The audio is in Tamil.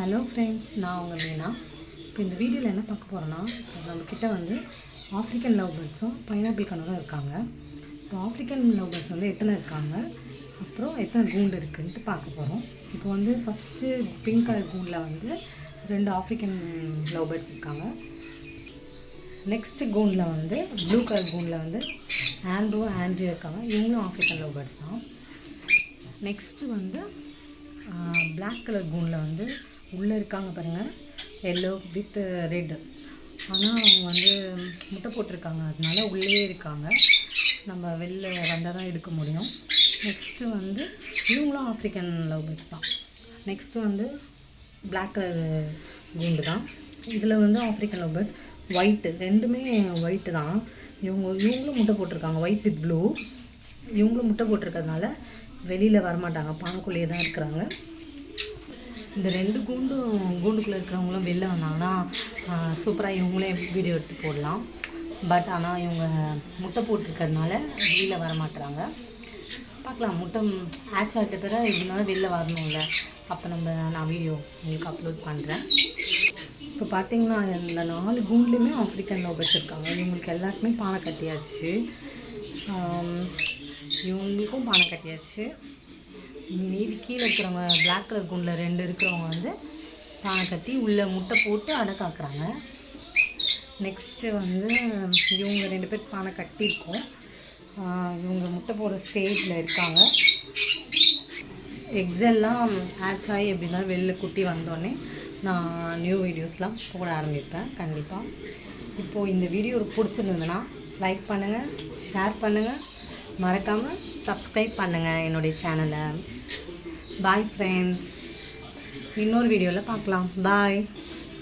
ஹலோ ஃப்ரெண்ட்ஸ், நான் உங்கள் மீனா. இப்போ இந்த வீடியோவில் என்ன பார்க்க போகிறோன்னா, நம்மக்கிட்ட வந்து ஆஃப்ரிக்கன் லவ் பேர்ட்ஸும் பைனாப்பிள் கனவும் இருக்காங்க. இப்போ ஆஃப்ரிக்கன் லவ் பேர்ட்ஸ் வந்து எத்தனை இருக்காங்க, அப்புறம் எத்தனை கூண்டு இருக்குதுன்ட்டு பார்க்க போகிறோம். இப்போ வந்து ஃபஸ்ட்டு பிங்க் கலர் கூண்டில் வந்து 2 ஆஃப்ரிக்கன் லவ் பேர்ட்ஸ் இருக்காங்க. நெக்ஸ்ட்டு கூண்டில் வந்து ப்ளூ கலர் கூண்டில் வந்து ஆண்ட்ரியா இருக்காங்க. இவங்களும் ஆஃப்ரிக்கன் லவ் பேர்ட்ஸ் தான். நெக்ஸ்ட்டு வந்து பிளாக் கலர் கூண்டில் வந்து உள்ளே இருக்காங்க பாருங்கள், எல்லோ வித் ரெட். ஆனால் அவங்க வந்து முட்டை போட்டிருக்காங்க, அதனால உள்ளே இருக்காங்க. நம்ம வெளில வந்தால் தான் எடுக்க முடியும். நெக்ஸ்ட்டு வந்து இவங்களும் ஆஃப்ரிக்கன் லவ் பேர்ட்ஸ் தான். நெக்ஸ்ட்டு வந்து பிளாக் கலர் கூண்டு தான். இதில் வந்து ஆஃப்ரிக்கன் லவ் பேர்ட்ஸ் ஒயிட்டு, ரெண்டுமே ஒயிட்டு தான். இவங்களும் முட்டை போட்டிருக்காங்க, ஒயிட் வித் ப்ளூ. இவங்களும் முட்டை போட்டிருக்கிறதுனால வெளியில் வரமாட்டாங்க, பானைக்குள்ளேயே தான் இருக்கிறாங்க. இந்த 2 கூண்டுக்குள்ளே இருக்கிறவங்களும் வெளில வந்தாங்கன்னா சூப்பராக இவங்களே வீடியோ எடுத்து போடலாம். பட் ஆனால் இவங்க முட்டை போட்டிருக்கிறதுனால வெளியில் வரமாட்டுறாங்க. பார்க்கலாம், முட்டை ஆட்ச் ஆகிட்ட பிறகு இருந்தாலும் வெளில வரணும்ல, அப்போ நான் வீடியோ உங்களுக்கு அப்லோட் பண்ணுறேன். இப்போ பார்த்தீங்கன்னா இந்த 4 கூண்டுலேயுமே ஆஃப்ரிக்கன் லவ் பேர்ட்ஸ் இருக்காங்க. இவங்களுக்கு எல்லாருக்குமே பானை கட்டியாச்சு, இவங்களுக்கும் பானை கட்டியாச்சு. மீதி கீழே இருக்கிறவங்க பிளாக் கலர் கூண்டில் 2 இருக்கிறவங்க வந்து பானை கட்டி உள்ளே முட்டை போட்டு அடை காக்குறாங்க. நெக்ஸ்ட்டு வந்து இவங்க 2 பேர் பானை கட்டியிருக்கோம். இவங்க முட்டை போடுற ஸ்டேஜில் இருக்காங்க. எக்ஸெல்லாம் ஆட்ச் ஆகி எப்படி இருந்தாலும் வெளில குட்டி வந்தோடனே நான் நியூ வீடியோஸ்லாம் போட ஆரம்பிப்பேன் கண்டிப்பாக. இப்போது இந்த வீடியோ பிடிச்சிருந்ததுன்னா லைக் பண்ணுங்கள், ஷேர் பண்ணுங்கள், மறக்காமல் சப்ஸ்கிரைப் பண்ணுங்கள் என்னுடைய சேனலை. பாய் ஃப்ரெண்ட்ஸ், இன்னொரு வீடியோவில் பார்க்கலாம். பாய்.